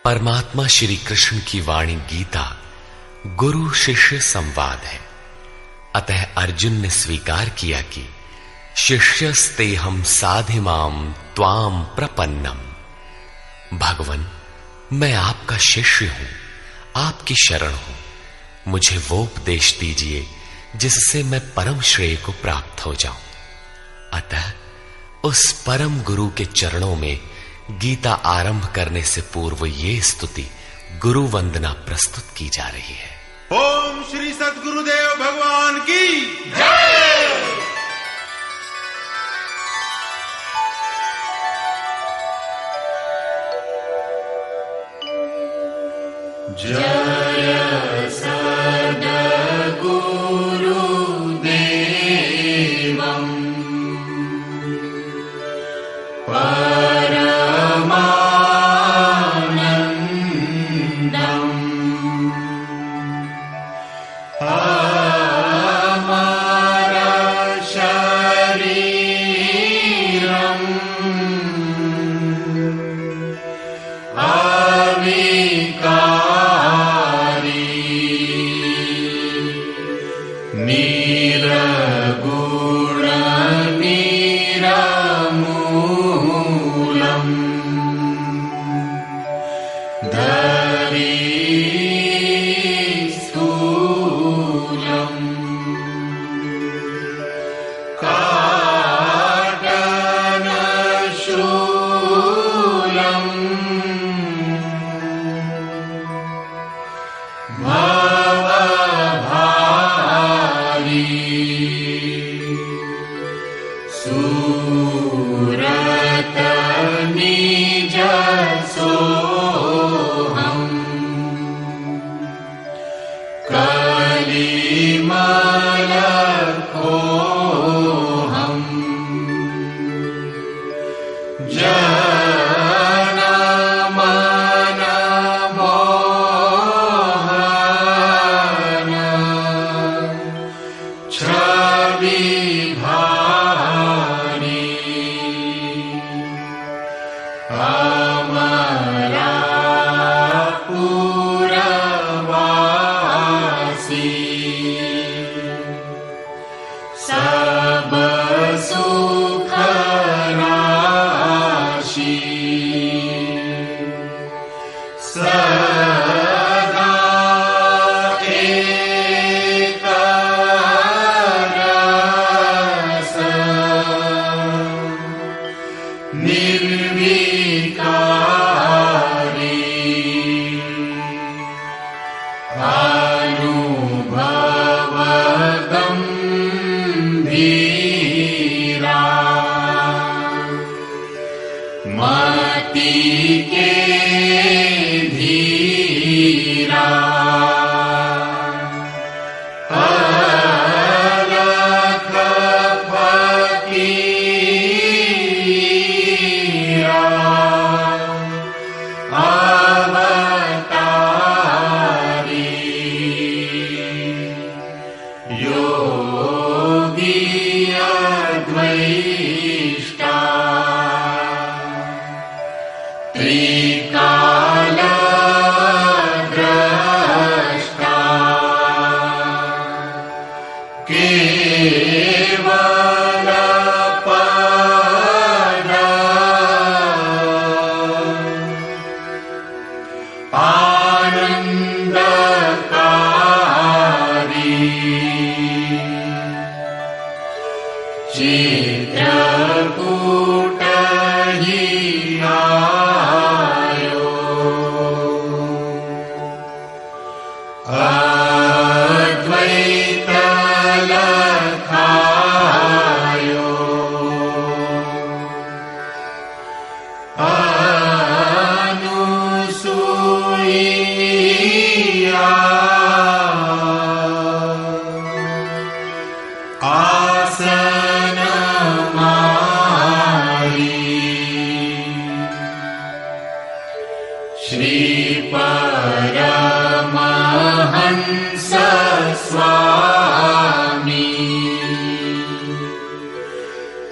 परमात्मा श्री कृष्ण की वाणी गीता गुरु शिष्य संवाद है। अतः अर्जुन ने स्वीकार किया कि शिष्यस्तेहं साधिमाम त्वाम प्रपन्नम। भगवन, मैं आपका शिष्य हूं, आपकी शरण हूं। मुझे वो उपदेश दीजिए जिससे मैं परम श्रेय को प्राप्त हो जाऊं। अतः उस परम गुरु के चरणों में गीता आरंभ करने से पूर्व ये स्तुति गुरु वंदना प्रस्तुत की जा रही है। ओम श्री सद्गुरुदेव भगवान की जय। जय सद्गुरुदेवं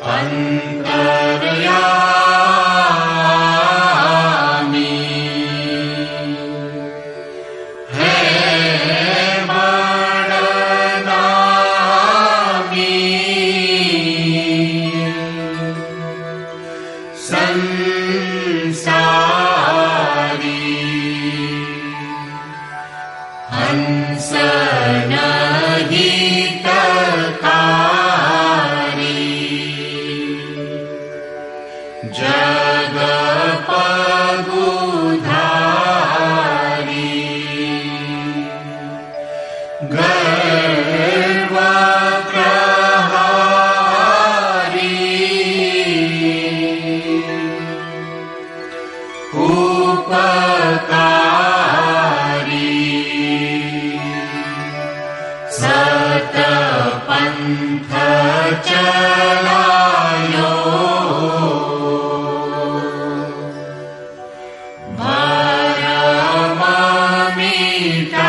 अंतर्यामी सनहितकारी जगपगुधारी गर्वप्रहारी उपकारी सतपन्थ चलायो भरम मिटायो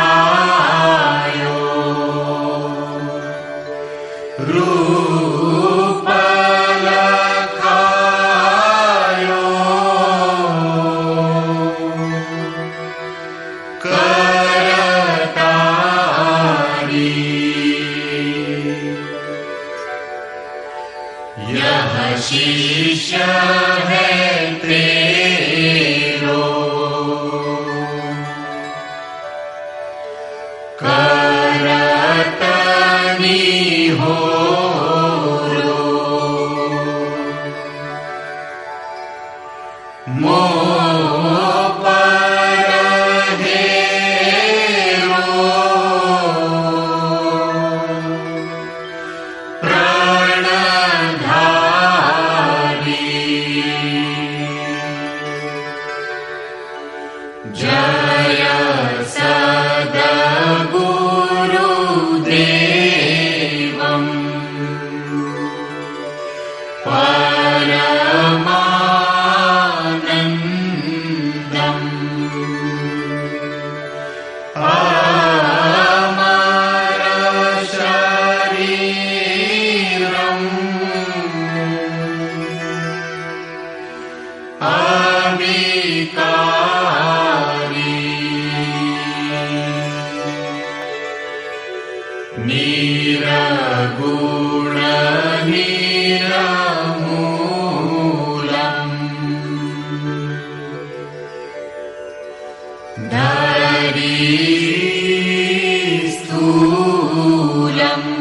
रूप लखायो करतारी यह शिष्य है तेरो करतनी हो मोह पर हेरो प्राणधारी जय सद्गुरुदेवम् परमानन्दम् अमर शरीरम् अविकारी निरगुण निरमूलम् धरी स्थूलम्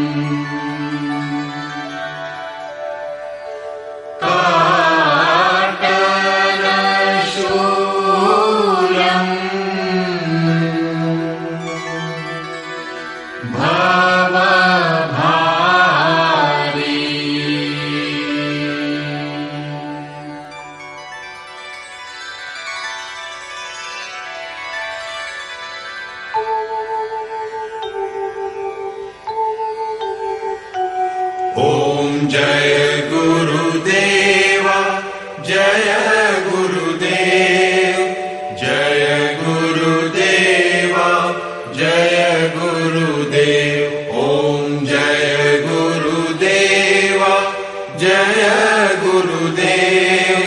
काटलशूलम् भवभारी ओम जय गुरुदेव जय गुरुदेव जय गुरुदेव जय गुरुदेव ओम जय गुरुदेव जय गुरुदेव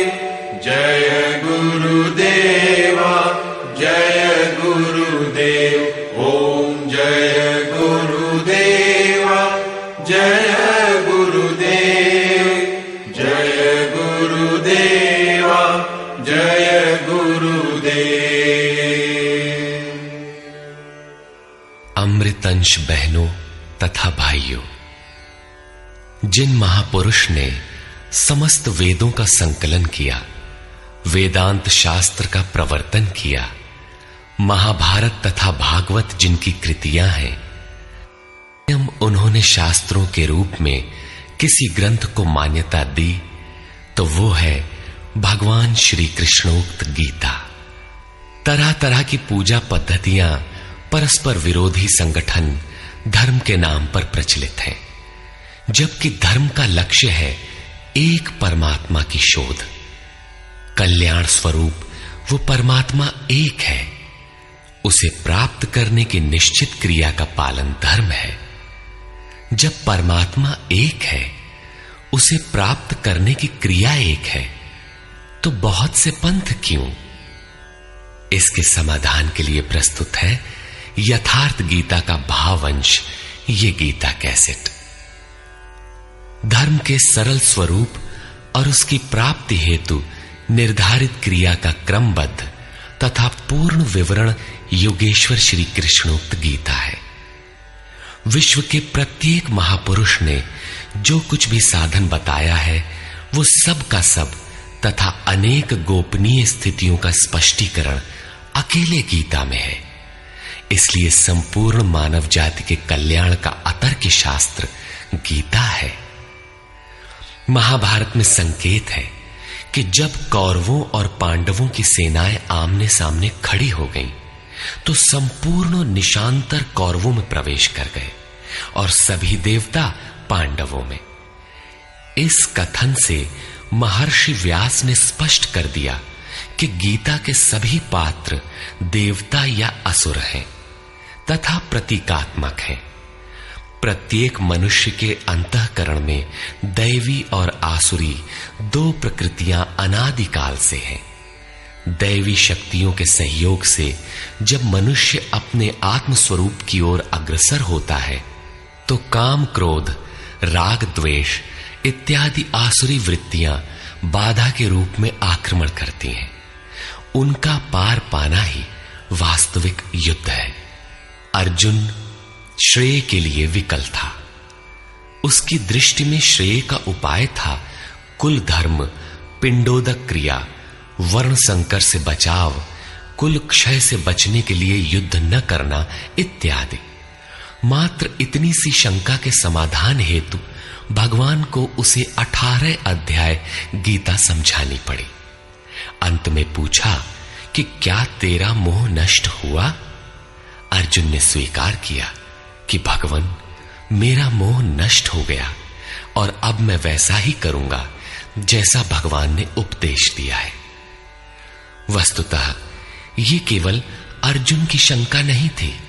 जय गुरुदेव जय गुरुदेव ओम जय गुरुदेव जय गुरुदेव जय गुरुदेव जय गुरुदेव। अमृतंश बहनों तथा भाइयों, जिन महापुरुष ने समस्त वेदों का संकलन किया, वेदांत शास्त्र का प्रवर्तन किया, महाभारत तथा भागवत जिनकी कृतियां हैं, उन्होंने शास्त्रों के रूप में किसी ग्रंथ को मान्यता दी तो वो है भगवान श्री कृष्णोक्त गीता। तरह तरह की पूजा पद्धतियां, परस्पर विरोधी संगठन धर्म के नाम पर प्रचलित हैं, जबकि धर्म का लक्ष्य है एक परमात्मा की शोध। कल्याण स्वरूप वो परमात्मा एक है, उसे प्राप्त करने की निश्चित क्रिया का पालन धर्म है। जब परमात्मा एक है, उसे प्राप्त करने की क्रिया एक है, तो बहुत से पंथ क्यों? इसके समाधान के लिए प्रस्तुत है यथार्थ गीता का भावांश, ये गीता कैसेट। धर्म के सरल स्वरूप और उसकी प्राप्ति हेतु निर्धारित क्रिया का क्रमबद्ध तथा पूर्ण विवरण योगेश्वर श्री कृष्णोक्त गीता है। विश्व के प्रत्येक महापुरुष ने जो कुछ भी साधन बताया है वो सब का सब तथा अनेक गोपनीय स्थितियों का स्पष्टीकरण अकेले गीता में है। इसलिए संपूर्ण मानव जाति के कल्याण का अतर्क शास्त्र गीता है। महाभारत में संकेत है कि जब कौरवों और पांडवों की सेनाएं आमने सामने खड़ी हो गईं, तो संपूर्ण निशांतर कौरवों में प्रवेश कर गए और सभी देवता पांडवों में। इस कथन से महर्षि व्यास ने स्पष्ट कर दिया कि गीता के सभी पात्र देवता या असुर हैं तथा प्रतीकात्मक हैं। प्रत्येक मनुष्य के अंतःकरण में दैवी और आसुरी दो प्रकृतियां अनादिकाल से हैं। दैवी शक्तियों के सहयोग से जब मनुष्य अपने आत्म स्वरूप की ओर अग्रसर होता है तो काम, क्रोध, राग, द्वेष इत्यादि आसुरी वृत्तियां बाधा के रूप में आक्रमण करती हैं। उनका पार पाना ही वास्तविक युद्ध है। अर्जुन श्रेय के लिए विकल था। उसकी दृष्टि में श्रेय का उपाय था कुल धर्म, पिंडोदक क्रिया, वर्ण संकर से बचाव, कुल क्षय से बचने के लिए युद्ध न करना इत्यादि। मात्र इतनी सी शंका के समाधान हेतु भगवान को उसे 18 अध्याय गीता समझानी पड़ी। अंत में पूछा कि क्या तेरा मोह नष्ट हुआ? अर्जुन ने स्वीकार किया कि भगवान, मेरा मोह नष्ट हो गया और अब मैं वैसा ही करूंगा जैसा भगवान ने उपदेश दिया है। वस्तुतः ये केवल अर्जुन की शंका नहीं थी,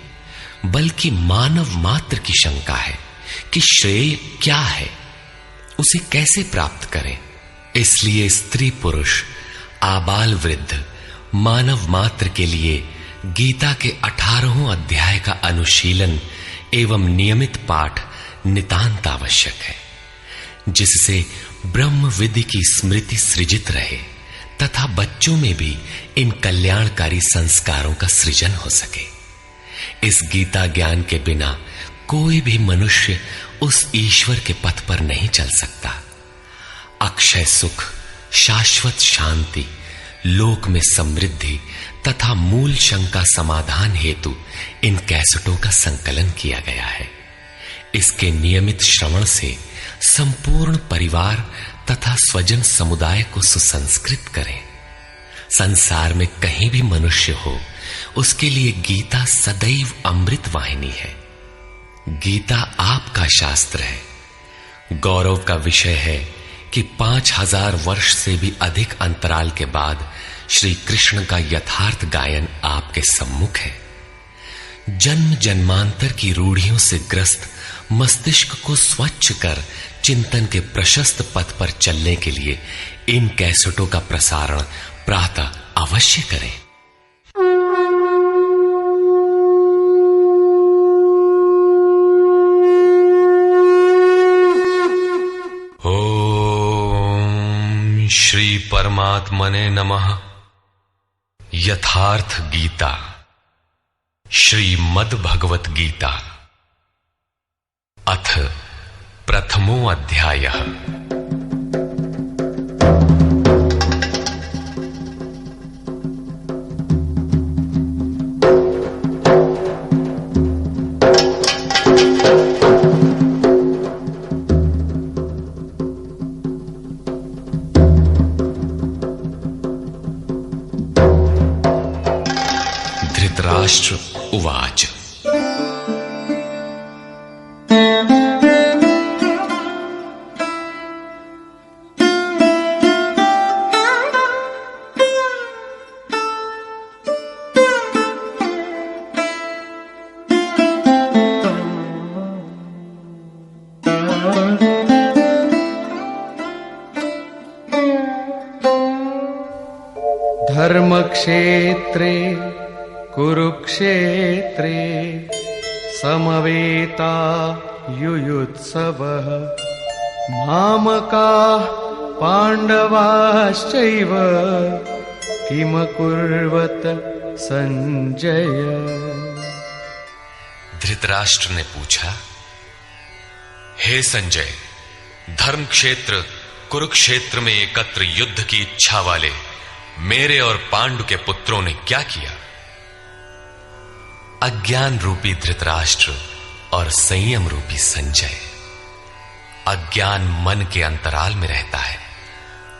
बल्कि मानव मात्र की शंका है कि श्रेय क्या है, उसे कैसे प्राप्त करें। इसलिए स्त्री पुरुष, आबाल वृद्ध, मानव मात्र के लिए गीता के 18 अध्याय का अनुशीलन एवं नियमित पाठ नितांत आवश्यक है, जिससे ब्रह्म विधि की स्मृति सृजित रहे तथा बच्चों में भी इन कल्याणकारी संस्कारों का सृजन हो सके। इस गीता ज्ञान के बिना कोई भी मनुष्य उस ईश्वर के पथ पर नहीं चल सकता। अक्षय सुख, शाश्वत शांति, लोक में समृद्धि तथा मूल शंका समाधान हेतु इन कैसेटों का संकलन किया गया है। इसके नियमित श्रवण से संपूर्ण परिवार तथा स्वजन समुदाय को सुसंस्कृत करें। संसार में कहीं भी मनुष्य हो, उसके लिए गीता सदैव अमृत वाहिनी है। गीता आपका शास्त्र है। गौरव का विषय है कि 5000 वर्ष से भी अधिक अंतराल के बाद श्री कृष्ण का यथार्थ गायन आपके सम्मुख है। जन्म जन्मांतर की रूढ़ियों से ग्रस्त मस्तिष्क को स्वच्छ कर चिंतन के प्रशस्त पथ पर चलने के लिए इन कैसेटों का प्रसारण प्रातः अवश्य करें। ओम श्री परमात्मने नमः। यथार्थ गीता, श्रीमद् भगवत गीता, अथ प्रथमो अध्यायः। धृतराष्ट्र उवाच। धर्मक्षेत्रे कुरुक्षेत्रे समवेता युयुत्सवः मामकाः पाण्डवाश्चैव किमकुर्वत संजय। धृतराष्ट्र ने पूछा, हे संजय, धर्म क्षेत्र कुरुक्षेत्र में एकत्र युद्ध की इच्छा वाले मेरे और पांडु के पुत्रों ने क्या किया? अज्ञान रूपी धृतराष्ट्र और संयम रूपी संजय। अज्ञान मन के अंतराल में रहता है।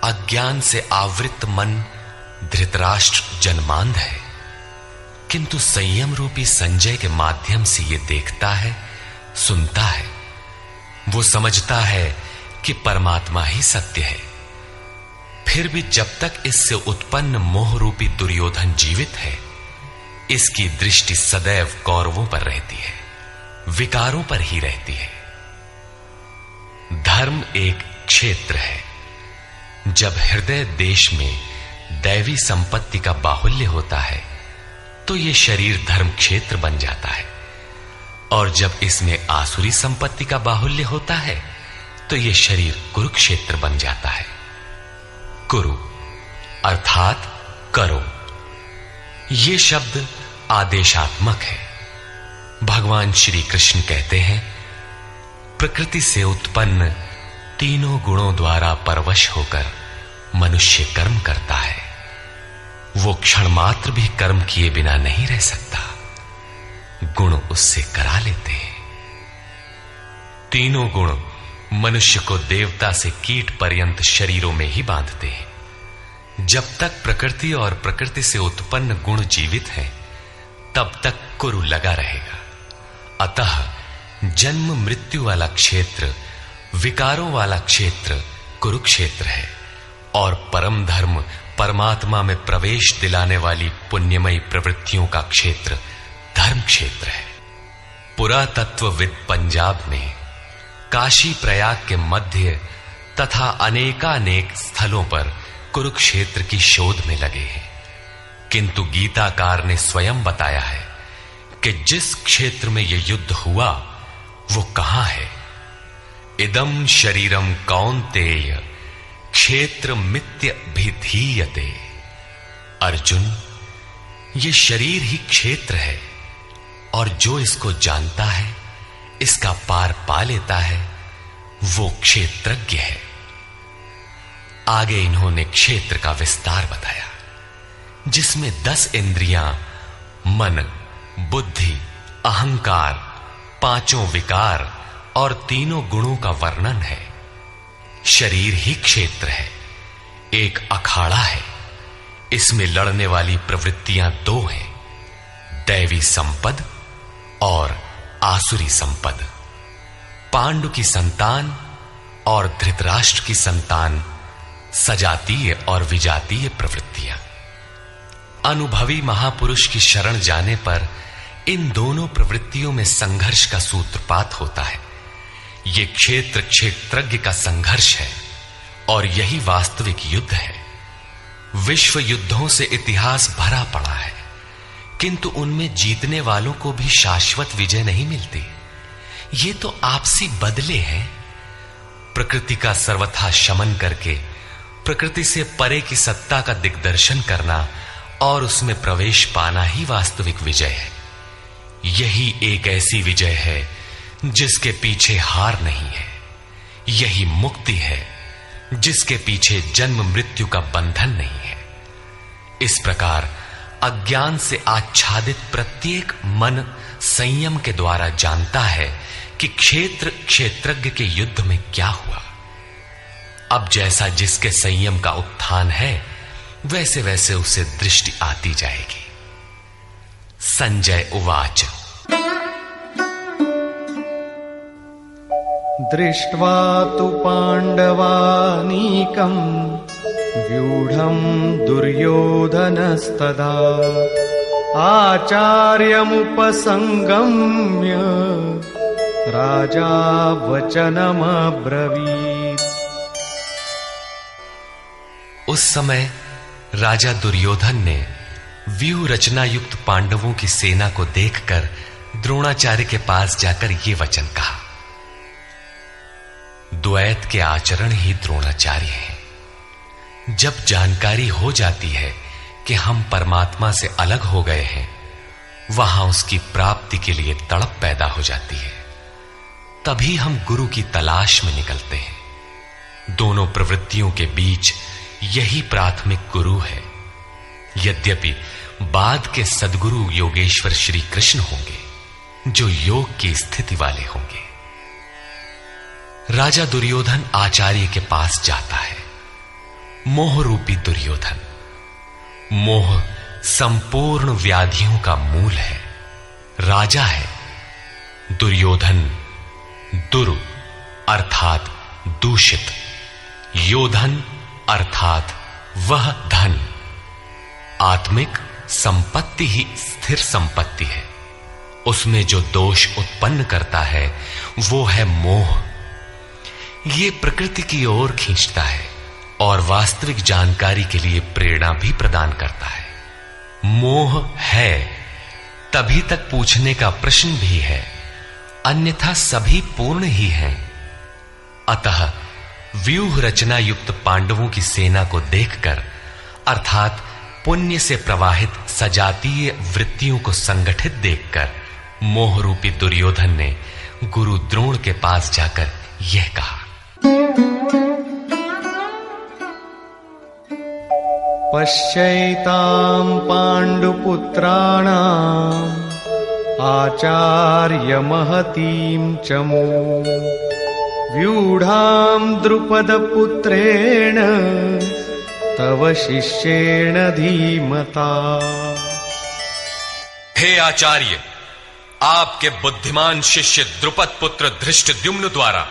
अज्ञान से आवृत मन धृतराष्ट्र जन्मांध है, किंतु संयम रूपी संजय के माध्यम से यह देखता है, सुनता है। वो समझता है कि परमात्मा ही सत्य है। फिर भी जब तक इससे उत्पन्न मोह रूपी दुर्योधन जीवित है, इसकी दृष्टि सदैव कौरवों पर रहती है, विकारों पर ही रहती है। धर्म एक क्षेत्र है। जब हृदय देश में दैवी संपत्ति का बाहुल्य होता है तो यह शरीर धर्म क्षेत्र बन जाता है, और जब इसमें आसुरी संपत्ति का बाहुल्य होता है तो यह शरीर कुरुक्षेत्र बन जाता है। कुरु अर्थात करो। यह शब्द आदेशात्मक है। भगवान श्री कृष्ण कहते हैं, प्रकृति से उत्पन्न तीनों गुणों द्वारा परवश होकर मनुष्य कर्म करता है। वो क्षण मात्र भी कर्म किए बिना नहीं रह सकता। गुण उससे करा लेते हैं। तीनों गुण मनुष्य को देवता से कीट पर्यंत शरीरों में ही बांधते हैं। जब तक प्रकृति और प्रकृति से उत्पन्न गुण जीवित हैं, तब तक कुरु लगा रहेगा। अतः जन्म मृत्यु वाला क्षेत्र, विकारों वाला क्षेत्र कुरुक्षेत्र है, और परम धर्म परमात्मा में प्रवेश दिलाने वाली पुण्यमयी प्रवृत्तियों का क्षेत्र धर्म क्षेत्र है। पुरातत्वविद पंजाब में काशी प्रयाग के मध्य तथा अनेकानेक स्थलों पर कुरुक्षेत्र की शोध में लगे हैं, किंतु गीताकार ने स्वयं बताया है कि जिस क्षेत्र में यह युद्ध हुआ वो कहां है। इदम शरीरम कौन्तेय क्षेत्र मित्य भिधीयते। अर्जुन, ये शरीर ही क्षेत्र है, और जो इसको जानता है, इसका पार पा लेता है, वो क्षेत्रज्ञ है। आगे इन्होंने क्षेत्र का विस्तार बताया, जिसमें 10 इंद्रियां, मन, बुद्धि, अहंकार, 5 विकार और 3 गुणों का वर्णन है। शरीर ही क्षेत्र है, एक अखाड़ा है। इसमें लड़ने वाली प्रवृत्तियां 2 हैं, दैवी संपद और आसुरी संपद। पांडु की संतान और धृतराष्ट्र की संतान सजातीय और विजातीय प्रवृत्तियां। अनुभवी महापुरुष की शरण जाने पर इन दोनों प्रवृत्तियों में संघर्ष का सूत्रपात होता है। यह क्षेत्र क्षेत्रज्ञ का संघर्ष है, और यही वास्तविक युद्ध है। विश्व युद्धों से इतिहास भरा पड़ा है, किंतु उनमें जीतने वालों को भी शाश्वत विजय नहीं मिलती। ये तो आपसी बदले हैं। प्रकृति का सर्वथा शमन करके प्रकृति से परे की सत्ता का दिग्दर्शन करना और उसमें प्रवेश पाना ही वास्तविक विजय है। यही एक ऐसी विजय है जिसके पीछे हार नहीं है। यही मुक्ति है जिसके पीछे जन्म मृत्यु का बंधन नहीं है। इस प्रकार अज्ञान से आच्छादित प्रत्येक मन संयम के द्वारा जानता है कि क्षेत्र क्षेत्रज्ञ के युद्ध में क्या हुआ। अब जैसा जिसके संयम का उत्थान है, वैसे वैसे उसे दृष्टि आती जाएगी। संजय उवाच। दृष्ट्वा तु पाण्डवानीकम् व्यूढम् दुर्योधनस्तदा आचार्यमुपसंगम्य राजा वचनमब्रवीत्। उस समय राजा दुर्योधन ने व्यूह रचना युक्त पांडवों की सेना को देखकर द्रोणाचार्य के पास जाकर ये वचन कहा। द्वैत के आचरण ही द्रोणाचार्य हैं। जब जानकारी हो जाती है कि हम परमात्मा से अलग हो गए हैं, वहां उसकी प्राप्ति प्राप्ति के लिए तड़प पैदा हो जाती है, तभी हम गुरु की तलाश में निकलते हैं। दोनों प्रवृत्तियों के बीच यही प्राथमिक गुरु है। यद्यपि बाद के सद्गुरु योगेश्वर श्री कृष्ण होंगे, जो योग की स्थिति वाले होंगे। राजा दुर्योधन आचार्य के पास जाता है। मोह रूपी दुर्योधन। मोह संपूर्ण व्याधियों का मूल है। राजा है, दुर्योधन दुरु अर्थात दूषित, योधन अर्थात वह धन। आत्मिक संपत्ति ही स्थिर संपत्ति है। उसमें जो दोष उत्पन्न करता है वो है मोह। ये प्रकृति की ओर खींचता है और वास्तविक जानकारी के लिए प्रेरणा भी प्रदान करता है। मोह है तभी तक पूछने का प्रश्न भी है, अन्यथा सभी पूर्ण ही हैं। अतः व्यूह रचना युक्त पांडवों की सेना को देखकर, अर्थात पुण्य से प्रवाहित सजातीय वृत्तियों को संगठित देखकर, मोह रूपी दुर्योधन ने गुरु द्रोण के पास जाकर यह कहा। पश्यैतां पांडुपुत्राणां आचार्य महतीं चमू व्यूढ़ां द्रुपदपुत्रेण तव शिष्येण धीमता। हे आचार्य, आपके बुद्धिमान शिष्य द्रुपद पुत्र धृष्टद्युम्न द्वारा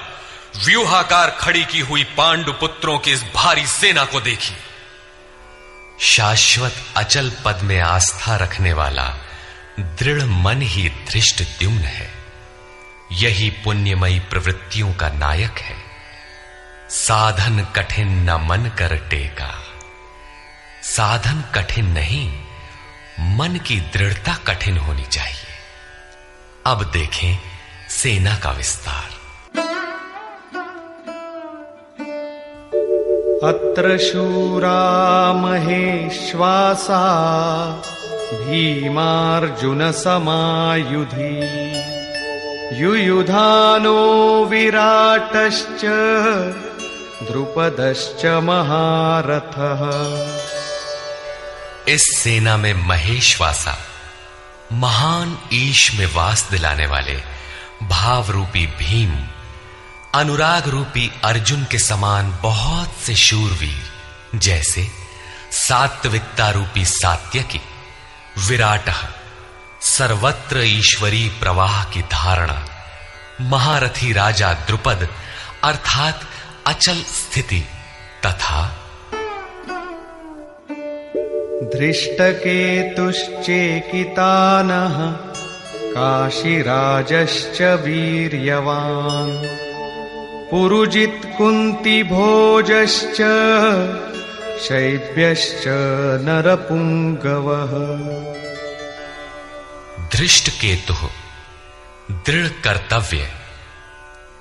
व्यूहाकार खड़ी की हुई पांडु पुत्रों की इस भारी सेना को देखिए। शाश्वत अचल पद में आस्था रखने वाला दृढ़ मन ही धृष्टद्युम्न है। यही पुण्यमयी प्रवृत्तियों का नायक है। साधन कठिन न मन कर टेका। साधन कठिन नहीं, मन की दृढ़ता कठिन होनी चाहिए। अब देखें सेना का विस्तार। अत्र शूरा महेश्वासा भीमार्जुन समायुधि युयुधानो विराटश्च द्रुपदश्च महारथः। इस सेना में महेश्वासा, महान ईश में वास दिलाने वाले भाव रूपी भीम, अनुराग रूपी अर्जुन के समान बहुत से शूरवीर, जैसे सात्विकता रूपी सात्यकी, विराट सर्वत्र ईश्वरी प्रवाह की धारणा, महारथी राजा द्रुपद अर्थात अचल स्थिति, तथा धृष्टकेतुश्चेकितानः काशीराजश्च वीर्यवान् पुरुजित कुंती भोजश्च शैब्यश्च नरपुंगवः। धृष्ट केतु दृढ़ कर्तव्य,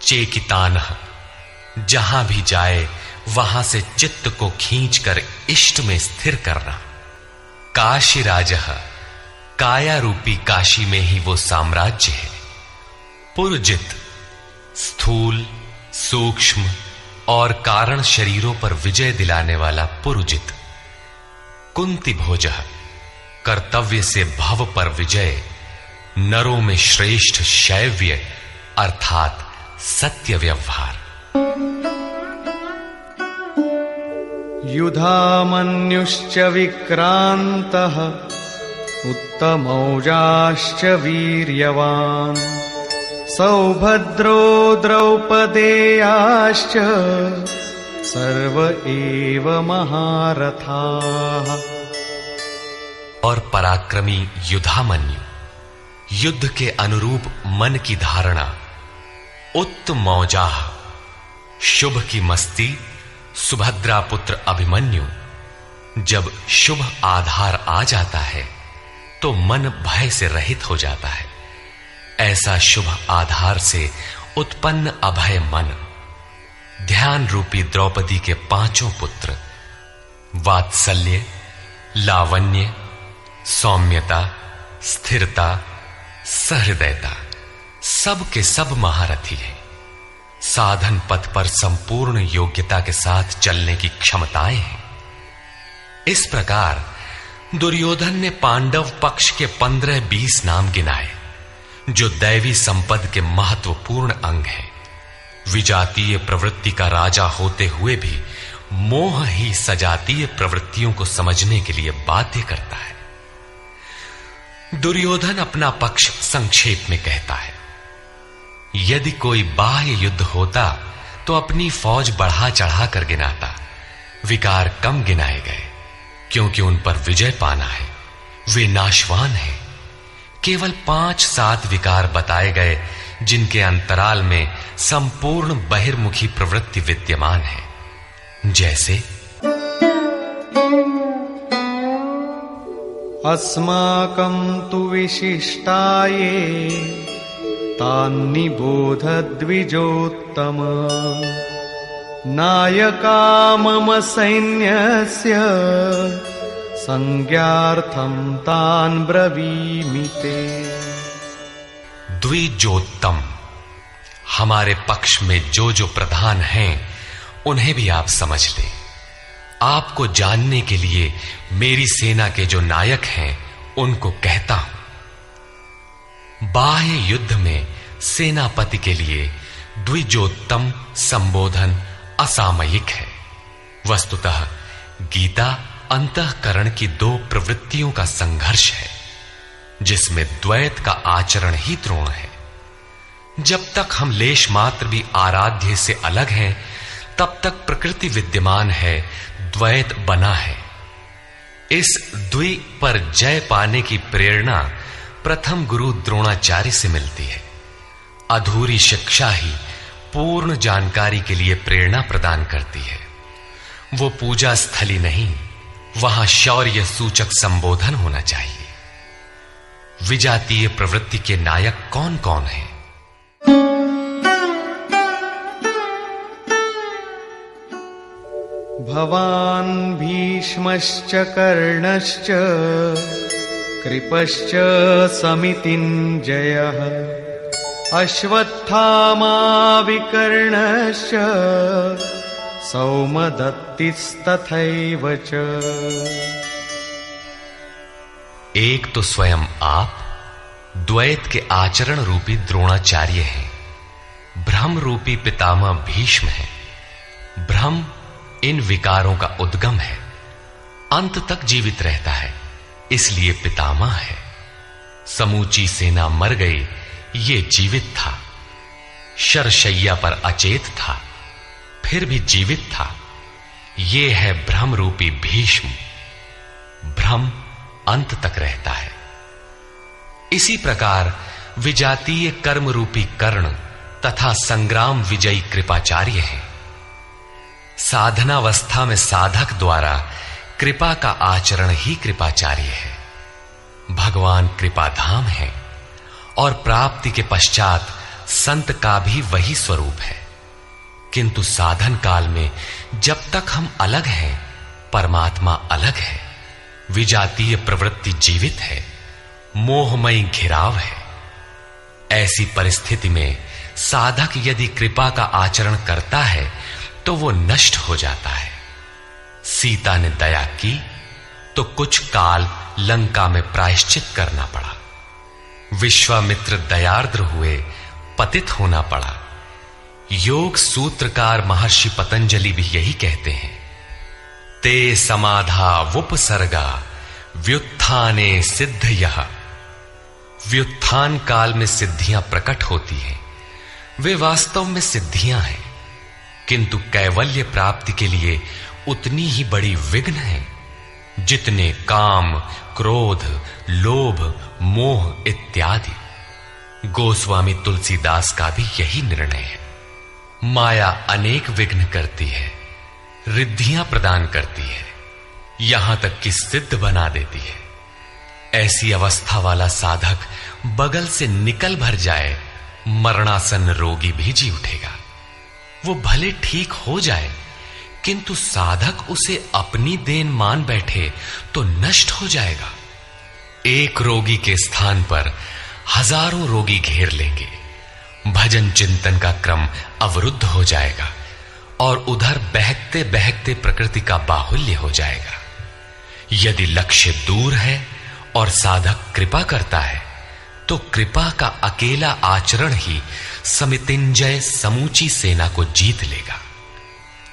चेकितानः जहां भी जाए वहां से चित्त को खींचकर इष्ट में स्थिर करना, काशीराजः काया रूपी काशी में ही वो साम्राज्य है, पुरुजित स्थूल सूक्ष्म और कारण शरीरों पर विजय दिलाने वाला पुरुजित, कुंती भोजः कर्तव्य से भव पर विजय, नरों में श्रेष्ठ शैव्य अर्थात सत्य व्यवहार। युधामन्युश्च विक्रान्तः उत्तमौजाश्च वीर्यवान् सौभद्रो द्रौपदेयाश्च सर्व एव महारथाः। और पराक्रमी युधामन्यु, युद्ध के अनुरूप मन की धारणा, उत्तमौजाह शुभ की मस्ती, सुभद्रा पुत्र अभिमन्यु। जब शुभ आधार आ जाता है तो मन भय से रहित हो जाता है। ऐसा शुभ आधार से उत्पन्न अभय मन, ध्यान रूपी द्रौपदी के पांचों पुत्र वात्सल्य, लावण्य, सौम्यता, स्थिरता, सहृदयता सब के सब महारथी है। साधन पथ पर संपूर्ण योग्यता के साथ चलने की क्षमताएं हैं। इस प्रकार दुर्योधन ने पांडव पक्ष के 15-20 नाम गिनाए, जो दैवी संपद के महत्वपूर्ण अंग हैं। विजातीय प्रवृत्ति का राजा होते हुए भी मोह ही सजातीय प्रवृत्तियों को समझने के लिए बाध्य करता है। दुर्योधन अपना पक्ष संक्षेप में कहता है, यदि कोई बाह्य युद्ध होता तो अपनी फौज बढ़ा चढ़ा कर गिनाता। विकार कम गिनाए गए, क्योंकि उन पर विजय पाना है। वे नाशवान हैं। केवल 5-7 विकार बताए गए, जिनके अंतराल में संपूर्ण बहिर्मुखी प्रवृत्ति विद्यमान है। जैसे अस्माकं तु विशिष्टाये तान्निबोध द्विजोत्तम नायका मम सैन्यस्य संज्ञार्थं तान् ब्रवीमि ते। द्विजोत्तम, हमारे पक्ष में जो जो प्रधान हैं उन्हें भी आप समझ लें। आपको जानने के लिए मेरी सेना के जो नायक हैं उनको कहता हूं। बाह्य युद्ध में सेनापति के लिए द्विजोत्तम संबोधन असामयिक है। वस्तुतः गीता अंतःकरण की 2 प्रवृत्तियों का संघर्ष है, जिसमें द्वैत का आचरण ही द्रोण है। जब तक हम लेश मात्र भी आराध्य से अलग हैं, तब तक प्रकृति विद्यमान है, द्वैत बना है। इस द्वि पर जय पाने की प्रेरणा प्रथम गुरु द्रोणाचार्य से मिलती है। अधूरी शिक्षा ही पूर्ण जानकारी के लिए प्रेरणा प्रदान करती है। वो पूजा स्थली नहीं, वहां शौर्य सूचक संबोधन होना चाहिए। विजातीय प्रवृत्ति के नायक कौन कौन हैं? भवान् भीष्मश्च कर्णश्च कृपश्च समितिञ्जयः अश्वत्थामा विकर्णश्च सौमदत्तिस्तथैव च। एक तो स्वयं आप द्वैत के आचरण रूपी द्रोणाचार्य हैं। भ्रम रूपी पितामह भीष्म है। भ्रम इन विकारों का उद्गम है, अंत तक जीवित रहता है, इसलिए पितामह है। समूची सेना मर गई, ये जीवित था। शरशैया पर अचेत था, फिर भी जीवित था। ये है भ्रम रूपी भीष्म। भ्रम अंत तक रहता है। इसी प्रकार विजातीय कर्म रूपी कर्ण तथा संग्राम विजयी कृपाचार्य हैं। साधनावस्था में साधक द्वारा कृपा का आचरण ही कृपाचार्य है। भगवान कृपाधाम है और प्राप्ति के पश्चात संत का भी वही स्वरूप है। किंतु साधन काल में जब तक हम अलग हैं, परमात्मा अलग है। विजातीय प्रवृत्ति जीवित है, मोहमयी घिराव है। ऐसी परिस्थिति में साधक यदि कृपा का आचरण करता है तो वो नष्ट हो जाता है। सीता ने दया की तो कुछ काल लंका में प्रायश्चित करना पड़ा। विश्वामित्र दयार्द्र हुए, पतित होना पड़ा। योग सूत्रकार महर्षि पतंजलि भी यही कहते हैं, ते समाधा वुपसर्गा व्युत्थाने सिद्धयः। व्युत्थान काल में सिद्धियां प्रकट होती हैं, वे वास्तव में सिद्धियां हैं, किंतु कैवल्य प्राप्ति के लिए उतनी ही बड़ी विघ्न है जितने काम, क्रोध, लोभ, मोह इत्यादि। गोस्वामी तुलसीदास का भी यही निर्णय है। माया अनेक विघ्न करती है, रिद्धियां प्रदान करती है, यहां तक कि सिद्ध बना देती है। ऐसी अवस्था वाला साधक बगल से निकल भर जाए, मरणासन रोगी भी जी उठेगा। वो भले ठीक हो जाए, किंतु साधक उसे अपनी देन मान बैठे तो नष्ट हो जाएगा। एक रोगी के स्थान पर हजारों रोगी घेर लेंगे, भजन चिंतन का क्रम अवरुद्ध हो जाएगा और उधर बहकते बहकते प्रकृति का बाहुल्य हो जाएगा। यदि लक्ष्य दूर है और साधक कृपा करता है तो कृपा का अकेला आचरण ही समितिंजय समूची सेना को जीत लेगा।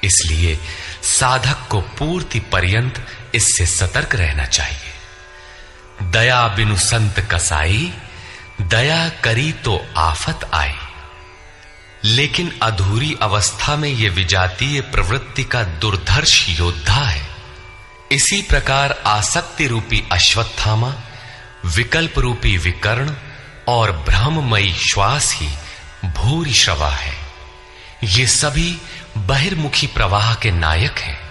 इसलिए साधक को पूर्ति पर्यंत इससे सतर्क रहना चाहिए। दया बिनु संत कसाई, दया करी तो आफत आई। लेकिन अधूरी अवस्था में यह विजातीय प्रवृत्ति का दुर्धर्ष योद्धा है। इसी प्रकार आसक्ति रूपी अश्वत्थामा, विकल्प रूपी विकर्ण और भ्रममयी श्वास ही भूरि श्रवा है। ये सभी बहिर्मुखी प्रवाह के नायक हैं।